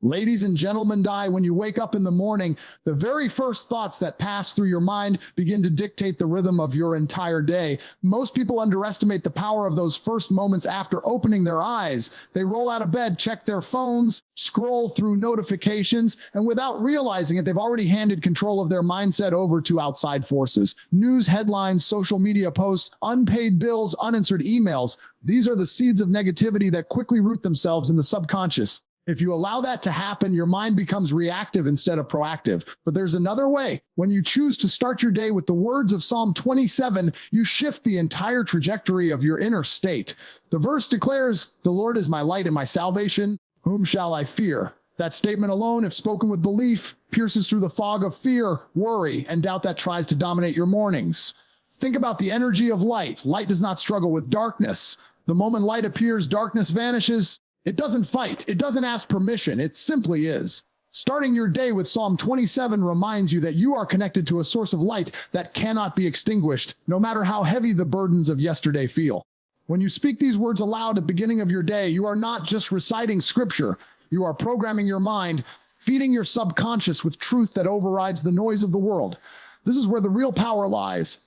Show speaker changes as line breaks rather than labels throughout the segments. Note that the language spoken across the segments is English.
Ladies and gentlemen, when you wake up in the morning, the very first thoughts that pass through your mind begin to dictate the rhythm of your entire day. Most people underestimate the power of those first moments after opening their eyes. They roll out of bed, check their phones, scroll through notifications, and without realizing it, they've already handed control of their mindset over to outside forces. News headlines, social media posts, unpaid bills, unanswered emails. These are the seeds of negativity that quickly root themselves in the subconscious. If you allow that to happen, your mind becomes reactive instead of proactive. But there's another way. When you choose to start your day with the words of Psalm 27, you shift the entire trajectory of your inner state. The verse declares, "The Lord is my light and my salvation. Whom shall I fear?" That statement alone, if spoken with belief, pierces through the fog of fear, worry, and doubt that tries to dominate your mornings. Think about the energy of light. Light does not struggle with darkness. The moment light appears, darkness vanishes. It doesn't fight. It doesn't ask permission. It simply is. Starting your day with Psalm 27 reminds you that you are connected to a source of light that cannot be extinguished, no matter how heavy the burdens of yesterday feel. When you speak these words aloud at the beginning of your day, you are not just reciting scripture. You are programming your mind, feeding your subconscious with truth that overrides the noise of the world. This is where the real power lies.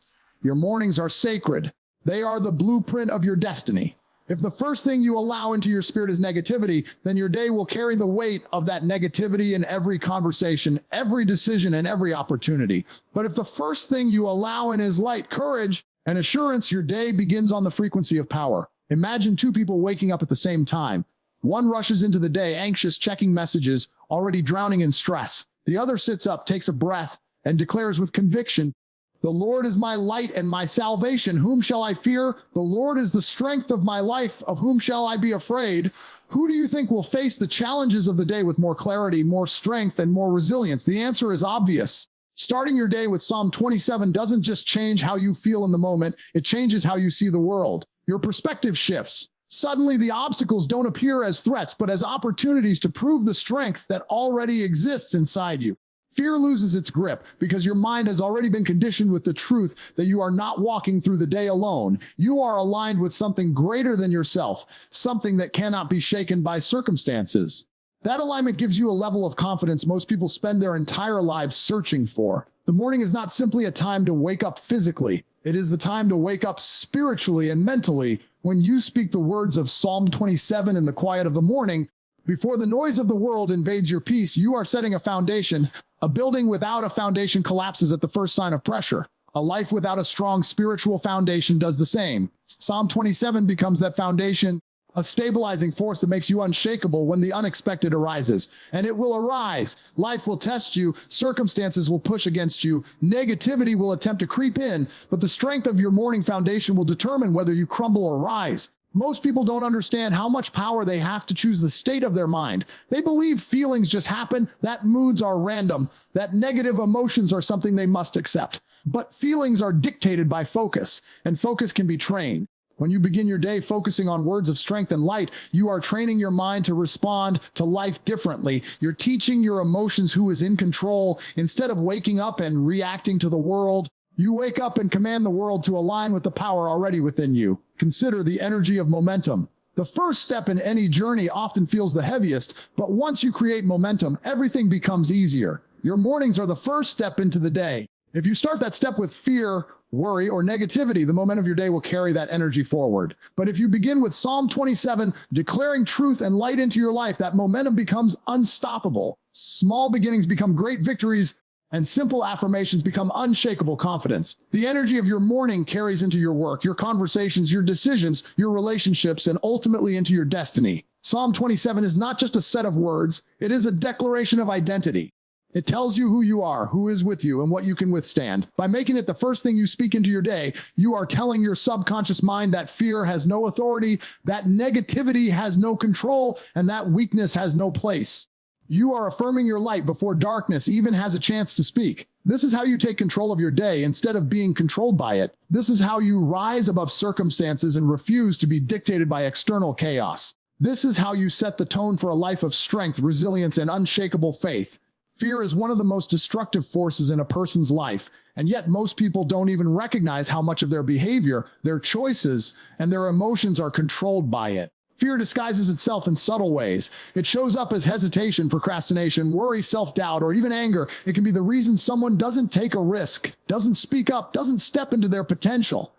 Your mornings are sacred. They are the blueprint of your destiny. If the first thing you allow into your spirit is negativity, then your day will carry the weight of that negativity in every conversation, every decision, and every opportunity. But if the first thing you allow in is light, courage, and assurance, your day begins on the frequency of power. Imagine two people waking up at the same time. One rushes into the day, anxious, checking messages, already drowning in stress. The other sits up, takes a breath, and declares with conviction, "The Lord is my light and my salvation. Whom shall I fear? The Lord is the strength of my life. Of whom shall I be afraid?" Who do you think will face the challenges of the day with more clarity, more strength, and more resilience? The answer is obvious. Starting your day with Psalm 27 doesn't just change how you feel in the moment, it changes how you see the world. Your perspective shifts. Suddenly, the obstacles don't appear as threats, but as opportunities to prove the strength that already exists inside you. Fear loses its grip because your mind has already been conditioned with the truth that you are not walking through the day alone. You are aligned with something greater than yourself, something that cannot be shaken by circumstances. That alignment gives you a level of confidence most people spend their entire lives searching for. The morning is not simply a time to wake up physically. It is the time to wake up spiritually and mentally. When you speak the words of Psalm 27 in the quiet of the morning, before the noise of the world invades your peace, you are setting a foundation. A building without a foundation collapses at the first sign of pressure. A life without a strong spiritual foundation does the same. Psalm 27 becomes that foundation, a stabilizing force that makes you unshakable when the unexpected arises. And it will arise. Life will test you. Circumstances will push against you. Negativity will attempt to creep in. But the strength of your morning foundation will determine whether you crumble or rise. Most people don't understand how much power they have to choose the state of their mind. They believe feelings just happen, that moods are random, that negative emotions are something they must accept. But feelings are dictated by focus, and focus can be trained. When you begin your day focusing on words of strength and light, you are training your mind to respond to life differently. You're teaching your emotions who is in control. Instead of waking up and reacting to the world, you wake up and command the world to align with the power already within you. Consider the energy of momentum. The first step in any journey often feels the heaviest, but once you create momentum, everything becomes easier. Your mornings are the first step into the day. If you start that step with fear, worry, or negativity, the momentum of your day will carry that energy forward. But if you begin with Psalm 27, declaring truth and light into your life, that momentum becomes unstoppable. Small beginnings become great victories, and simple affirmations become unshakable confidence. The energy of your morning carries into your work, your conversations, your decisions, your relationships, and ultimately into your destiny. Psalm 27 is not just a set of words, it is a declaration of identity. It tells you who you are, who is with you, and what you can withstand. By making it the first thing you speak into your day, you are telling your subconscious mind that fear has no authority, that negativity has no control, and that weakness has no place. You are affirming your light before darkness even has a chance to speak. This is how you take control of your day instead of being controlled by it. This is how you rise above circumstances and refuse to be dictated by external chaos. This is how you set the tone for a life of strength, resilience, and unshakable faith. Fear is one of the most destructive forces in a person's life, and yet most people don't even recognize how much of their behavior, their choices, and their emotions are controlled by it. Fear disguises itself in subtle ways. It shows up as hesitation, procrastination, worry, self-doubt, or even anger. It can be the reason someone doesn't take a risk, doesn't speak up, doesn't step into their potential.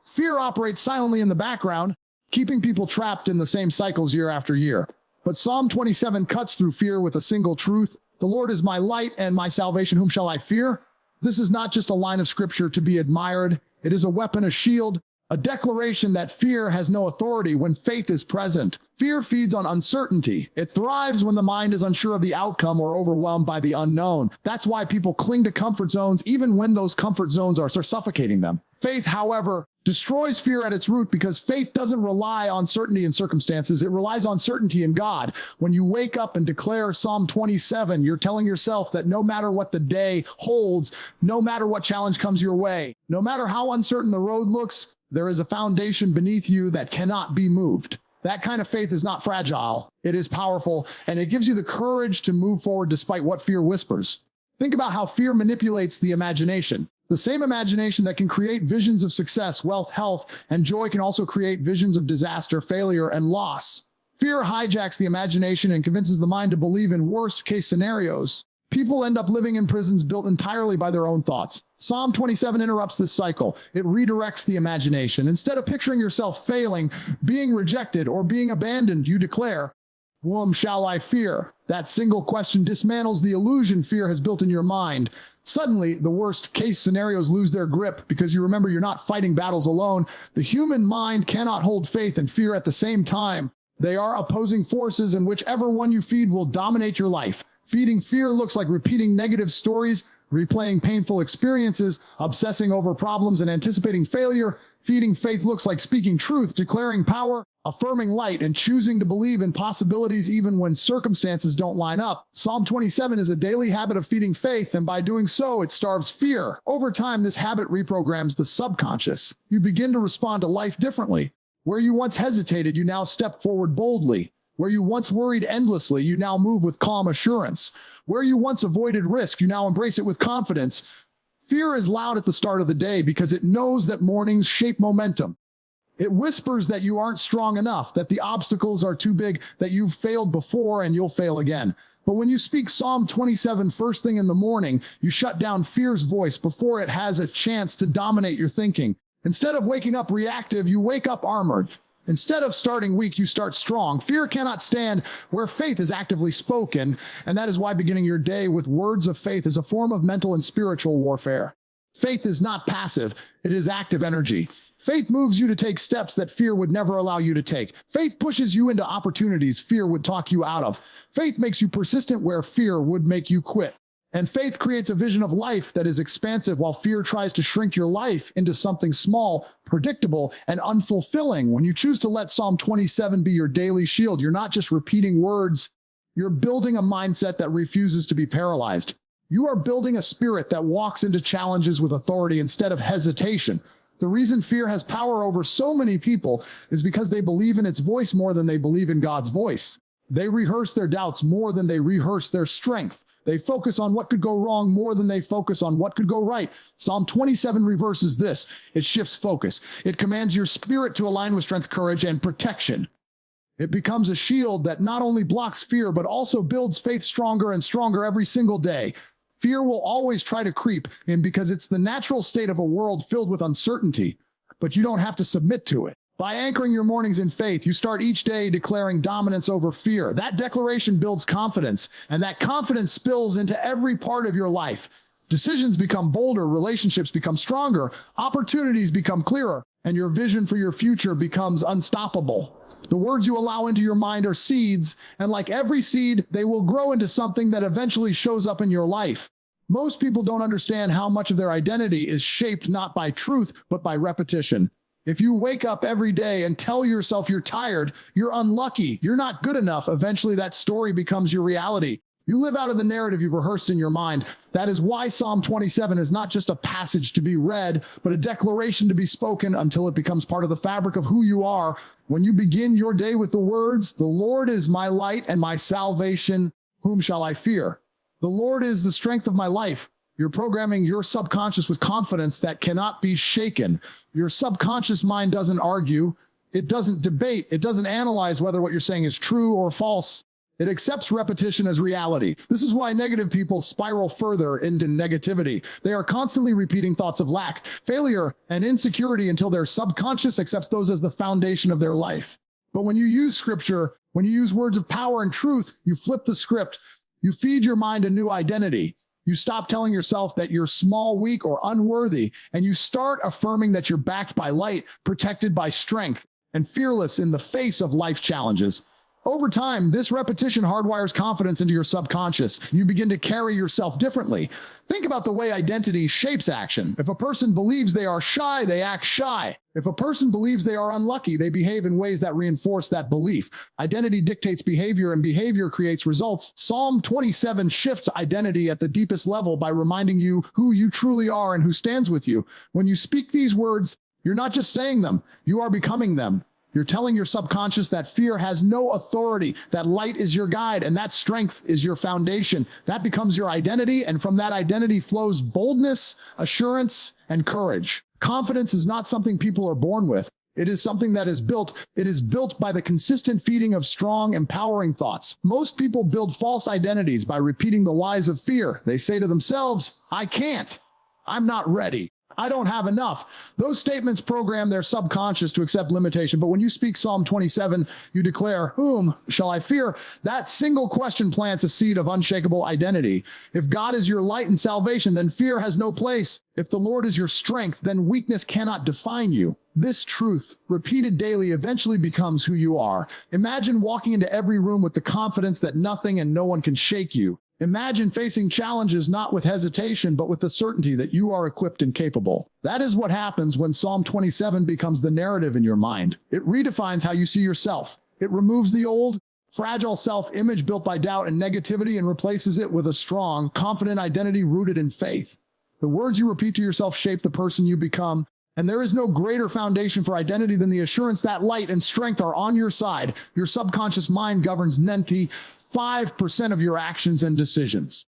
Fear operates silently in the background, keeping people trapped in the same cycles year after year. But Psalm 27 cuts through fear with a single truth. The Lord is my light and my salvation. Whom shall I fear? This is not just a line of scripture to be admired. It is a weapon, a shield, a declaration that fear has no authority when faith is present. Fear feeds on uncertainty. It thrives when the mind is unsure of the outcome or overwhelmed by the unknown. That's why people cling to comfort zones even when those comfort zones are suffocating them. Faith, however, destroys fear at its root because faith doesn't rely on certainty in circumstances. It relies on certainty in God. When you wake up and declare Psalm 27, you're telling yourself that no matter what the day holds, no matter what challenge comes your way, no matter how uncertain the road looks, there is a foundation beneath you that cannot be moved. That kind of faith is not fragile. It is powerful, and it gives you the courage to move forward despite what fear whispers. Think about how fear manipulates the imagination. The same imagination that can create visions of success, wealth, health, and joy can also create visions of disaster, failure, and loss. Fear hijacks the imagination and convinces the mind to believe in worst-case scenarios. People end up living in prisons built entirely by their own thoughts. Psalm 27 interrupts this cycle. It redirects the imagination. Instead of picturing yourself failing, being rejected, or being abandoned, you declare, "Whom shall I fear?" That single question dismantles the illusion fear has built in your mind. Suddenly, the worst-case scenarios lose their grip because you remember you're not fighting battles alone. The human mind cannot hold faith and fear at the same time. They are opposing forces, and whichever one you feed will dominate your life. Feeding fear looks like repeating negative stories, replaying painful experiences, obsessing over problems, and anticipating failure. Feeding faith looks like speaking truth, declaring power, affirming light, and choosing to believe in possibilities even when circumstances don't line up. Psalm 27 is a daily habit of feeding faith, and by doing so, it starves fear. Over time, this habit reprograms the subconscious. You begin to respond to life differently. Where you once hesitated, you now step forward boldly. Where you once worried endlessly, you now move with calm assurance. Where you once avoided risk, you now embrace it with confidence. Fear is loud at the start of the day because it knows that mornings shape momentum. It whispers that you aren't strong enough, that the obstacles are too big, that you've failed before and you'll fail again. But when you speak Psalm 27 first thing in the morning, you shut down fear's voice before it has a chance to dominate your thinking. Instead of waking up reactive, you wake up armored. Instead of starting weak, you start strong. Fear cannot stand where faith is actively spoken, and that is why beginning your day with words of faith is a form of mental and spiritual warfare. Faith is not passive, it is active energy. Faith moves you to take steps that fear would never allow you to take. Faith pushes you into opportunities fear would talk you out of. Faith makes you persistent where fear would make you quit. And faith creates a vision of life that is expansive while fear tries to shrink your life into something small, predictable, and unfulfilling. When you choose to let Psalm 27 be your daily shield, you're not just repeating words, you're building a mindset that refuses to be paralyzed. You are building a spirit that walks into challenges with authority instead of hesitation. The reason fear has power over so many people is because they believe in its voice more than they believe in God's voice. They rehearse their doubts more than they rehearse their strength. They focus on what could go wrong more than they focus on what could go right. Psalm 27 reverses this. It shifts focus. It commands your spirit to align with strength, courage, and protection. It becomes a shield that not only blocks fear, but also builds faith stronger and stronger every single day. Fear will always try to creep in because it's the natural state of a world filled with uncertainty, but you don't have to submit to it. By anchoring your mornings in faith, you start each day declaring dominance over fear. That declaration builds confidence, and that confidence spills into every part of your life. Decisions become bolder, relationships become stronger, opportunities become clearer, and your vision for your future becomes unstoppable. The words you allow into your mind are seeds, and like every seed, they will grow into something that eventually shows up in your life. Most people don't understand how much of their identity is shaped not by truth, but by repetition. If you wake up every day and tell yourself you're tired, you're unlucky, you're not good enough, eventually that story becomes your reality. You live out of the narrative you've rehearsed in your mind. That is why Psalm 27 is not just a passage to be read, but a declaration to be spoken until it becomes part of the fabric of who you are. When you begin your day with the words, "The Lord is my light and my salvation, whom shall I fear?" The Lord is the strength of my life. You're programming your subconscious with confidence that cannot be shaken. Your subconscious mind doesn't argue. It doesn't debate. It doesn't analyze whether what you're saying is true or false. It accepts repetition as reality. This is why negative people spiral further into negativity. They are constantly repeating thoughts of lack, failure, and insecurity until their subconscious accepts those as the foundation of their life. But when you use scripture, when you use words of power and truth, you flip the script. You feed your mind a new identity. You stop telling yourself that you're small, weak, or unworthy, and you start affirming that you're backed by light, protected by strength, and fearless in the face of life challenges. Over time, this repetition hardwires confidence into your subconscious. You begin to carry yourself differently. Think about the way identity shapes action. If a person believes they are shy, they act shy. If a person believes they are unlucky, they behave in ways that reinforce that belief. Identity dictates behavior, and behavior creates results. Psalm 27 shifts identity at the deepest level by reminding you who you truly are and who stands with you. When you speak these words, you're not just saying them, you are becoming them. You're telling your subconscious that fear has no authority, that light is your guide, and that strength is your foundation. That becomes your identity, and from that identity flows boldness, assurance, and courage. Confidence is not something people are born with. It is something that is built. It is built by the consistent feeding of strong, empowering thoughts. Most people build false identities by repeating the lies of fear. They say to themselves, I can't. I'm not ready. I don't have enough. Those statements program their subconscious to accept limitation. But when you speak Psalm 27, you declare, whom shall I fear? That single question plants a seed of unshakable identity. If God is your light and salvation, then fear has no place. If the Lord is your strength, then weakness cannot define you. This truth, repeated daily, eventually becomes who you are. Imagine walking into every room with the confidence that nothing and no one can shake you. Imagine facing challenges not with hesitation, but with the certainty that you are equipped and capable. That is what happens when Psalm 27 becomes the narrative in your mind. It redefines how you see yourself. It removes the old, fragile self-image built by doubt and negativity and replaces it with a strong, confident identity rooted in faith. The words you repeat to yourself shape the person you become, and there is no greater foundation for identity than the assurance that light and strength are on your side. Your subconscious mind governs 95% of your actions and decisions.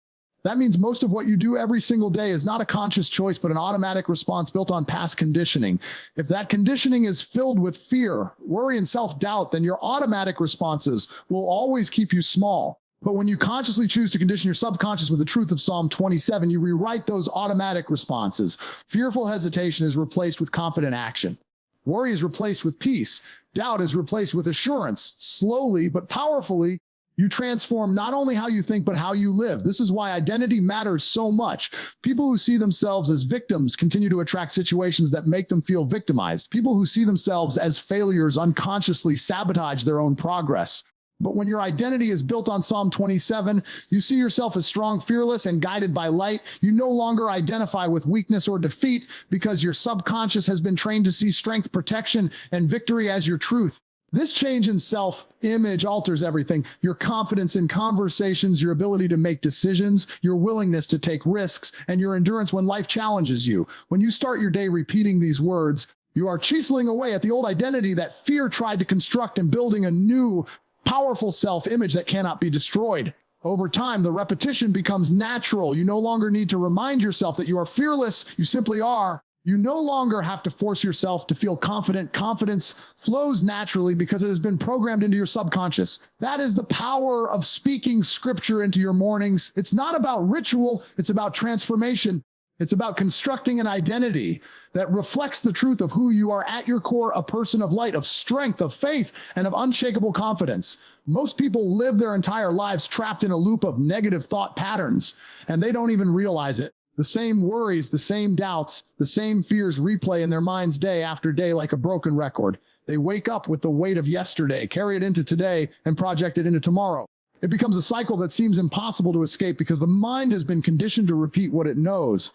That means most of what you do every single day is not a conscious choice, but an automatic response built on past conditioning. If that conditioning is filled with fear, worry, and self-doubt, then your automatic responses will always keep you small. But when you consciously choose to condition your subconscious with the truth of Psalm 27, you rewrite those automatic responses. Fearful hesitation is replaced with confident action. Worry is replaced with peace. Doubt is replaced with assurance. Slowly but powerfully, you transform not only how you think, but how you live. This is why identity matters so much. People who see themselves as victims continue to attract situations that make them feel victimized. People who see themselves as failures unconsciously sabotage their own progress. But when your identity is built on Psalm 27, you see yourself as strong, fearless, and guided by light. You no longer identify with weakness or defeat because your subconscious has been trained to see strength, protection, and victory as your truth. This change in self-image alters everything. Your confidence in conversations, your ability to make decisions, your willingness to take risks, and your endurance when life challenges you. When you start your day repeating these words, you are chiseling away at the old identity that fear tried to construct and building a new, powerful self-image that cannot be destroyed. Over time, the repetition becomes natural. You no longer need to remind yourself that you are fearless. You simply are. You no longer have to force yourself to feel confident. Confidence flows naturally because it has been programmed into your subconscious. That is the power of speaking scripture into your mornings. It's not about ritual. It's about transformation. It's about constructing an identity that reflects the truth of who you are at your core, a person of light, of strength, of faith, and of unshakable confidence. Most people live their entire lives trapped in a loop of negative thought patterns, and they don't even realize it. The same worries, the same doubts, the same fears replay in their minds day after day like a broken record. They wake up with the weight of yesterday, carry it into today, and project it into tomorrow. It becomes a cycle that seems impossible to escape because the mind has been conditioned to repeat what it knows.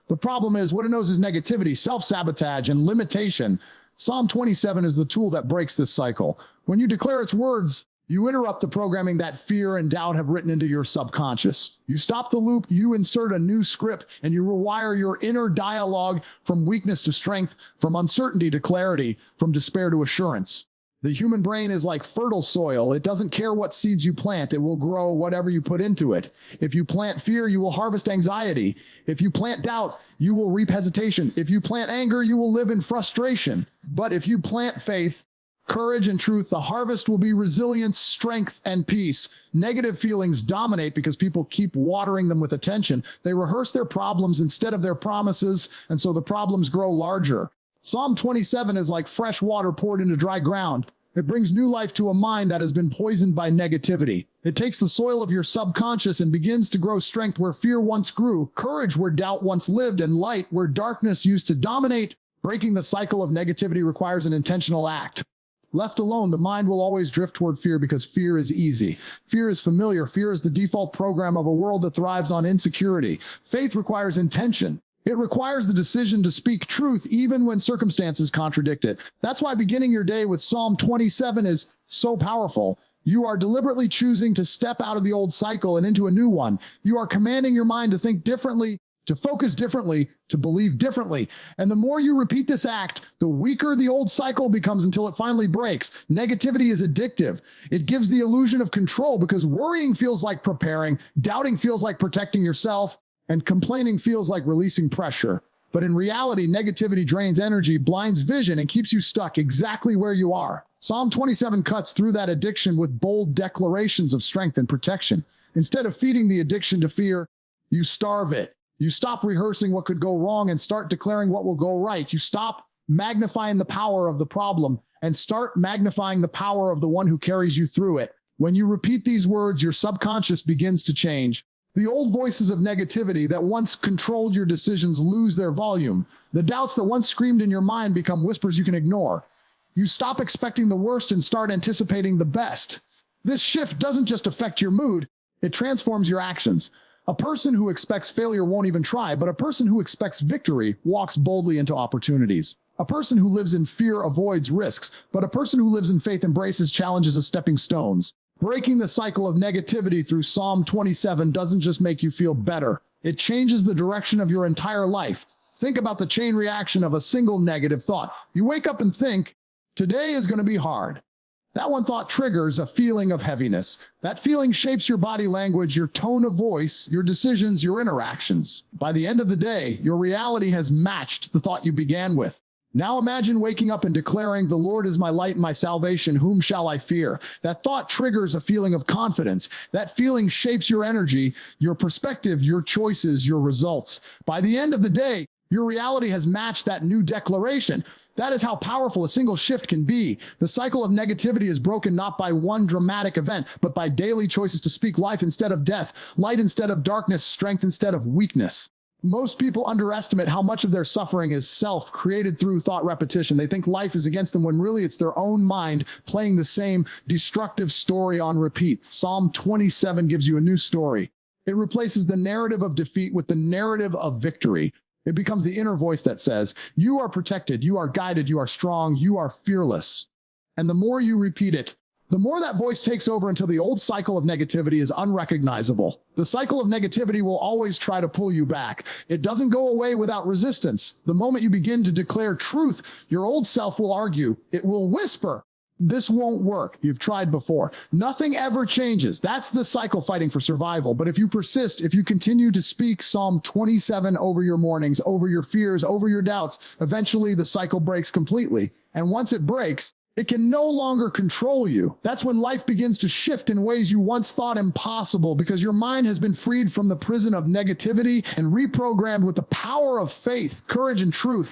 The problem is what it knows is negativity, self-sabotage, and limitation. Psalm 27 is the tool that breaks this cycle. When you declare its words, you interrupt the programming that fear and doubt have written into your subconscious. You stop the loop, you insert a new script, and you rewire your inner dialogue from weakness to strength, from uncertainty to clarity, from despair to assurance. The human brain is like fertile soil. It doesn't care what seeds you plant. It will grow whatever you put into it. If you plant fear, you will harvest anxiety. If you plant doubt, you will reap hesitation. If you plant anger, you will live in frustration. But if you plant faith, Courage and truth, the harvest will be resilience, strength, and peace. Negative feelings dominate because people keep watering them with attention. They rehearse their problems instead of their promises, and so the problems grow larger. Psalm 27 is like fresh water poured into dry ground. It brings new life to a mind that has been poisoned by negativity. It takes the soil of your subconscious and begins to grow strength where fear once grew, courage where doubt once lived, and light where darkness used to dominate. Breaking the cycle of negativity requires an intentional act. Left alone, the mind will always drift toward fear because fear is easy. Fear is familiar. Fear is the default program of a world that thrives on insecurity. Faith requires intention. It requires the decision to speak truth even when circumstances contradict it. That's why beginning your day with Psalm 27 is so powerful. You are deliberately choosing to step out of the old cycle and into a new one. You are commanding your mind to think differently, to focus differently, to believe differently. And the more you repeat this act, the weaker the old cycle becomes until it finally breaks. Negativity is addictive. It gives the illusion of control because worrying feels like preparing, doubting feels like protecting yourself, and complaining feels like releasing pressure. But in reality, negativity drains energy, blinds vision, and keeps you stuck exactly where you are. Psalm 27 cuts through that addiction with bold declarations of strength and protection. Instead of feeding the addiction to fear, you starve it. You stop rehearsing what could go wrong and start declaring what will go right. You stop magnifying the power of the problem and start magnifying the power of the one who carries you through it. When you repeat these words, your subconscious begins to change. The old voices of negativity that once controlled your decisions lose their volume. The doubts that once screamed in your mind become whispers you can ignore. You stop expecting the worst and start anticipating the best. This shift doesn't just affect your mood, it transforms your actions. A person who expects failure won't even try, but a person who expects victory walks boldly into opportunities. A person who lives in fear avoids risks, but a person who lives in faith embraces challenges as stepping stones. Breaking the cycle of negativity through Psalm 27 doesn't just make you feel better. It changes the direction of your entire life. Think about the chain reaction of a single negative thought. You wake up and think, today is going to be hard. That one thought triggers a feeling of heaviness. That feeling shapes your body language, your tone of voice, your decisions, your interactions. By the end of the day, your reality has matched the thought you began with. Now imagine waking up and declaring, "The Lord is my light and my salvation, whom shall I fear?" That thought triggers a feeling of confidence. That feeling shapes your energy, your perspective, your choices, your results. By the end of the day, your reality has matched that new declaration. That is how powerful a single shift can be. The cycle of negativity is broken not by one dramatic event, but by daily choices to speak life instead of death, light instead of darkness, strength instead of weakness. Most people underestimate how much of their suffering is self-created through thought repetition. They think life is against them when really it's their own mind playing the same destructive story on repeat. Psalm 27 gives you a new story. It replaces the narrative of defeat with the narrative of victory. It becomes the inner voice that says, you are protected, you are guided, you are strong, you are fearless. And the more you repeat it, the more that voice takes over until the old cycle of negativity is unrecognizable. The cycle of negativity will always try to pull you back. It doesn't go away without resistance. The moment you begin to declare truth, your old self will argue. It will whisper, "This won't work. You've tried before." Nothing ever changes. That's the cycle fighting for survival. But if you persist, if you continue to speak Psalm 27 over your mornings, over your fears, over your doubts, eventually the cycle breaks completely. And once it breaks, it can no longer control you. That's when life begins to shift in ways you once thought impossible because your mind has been freed from the prison of negativity and reprogrammed with the power of faith, courage, and truth.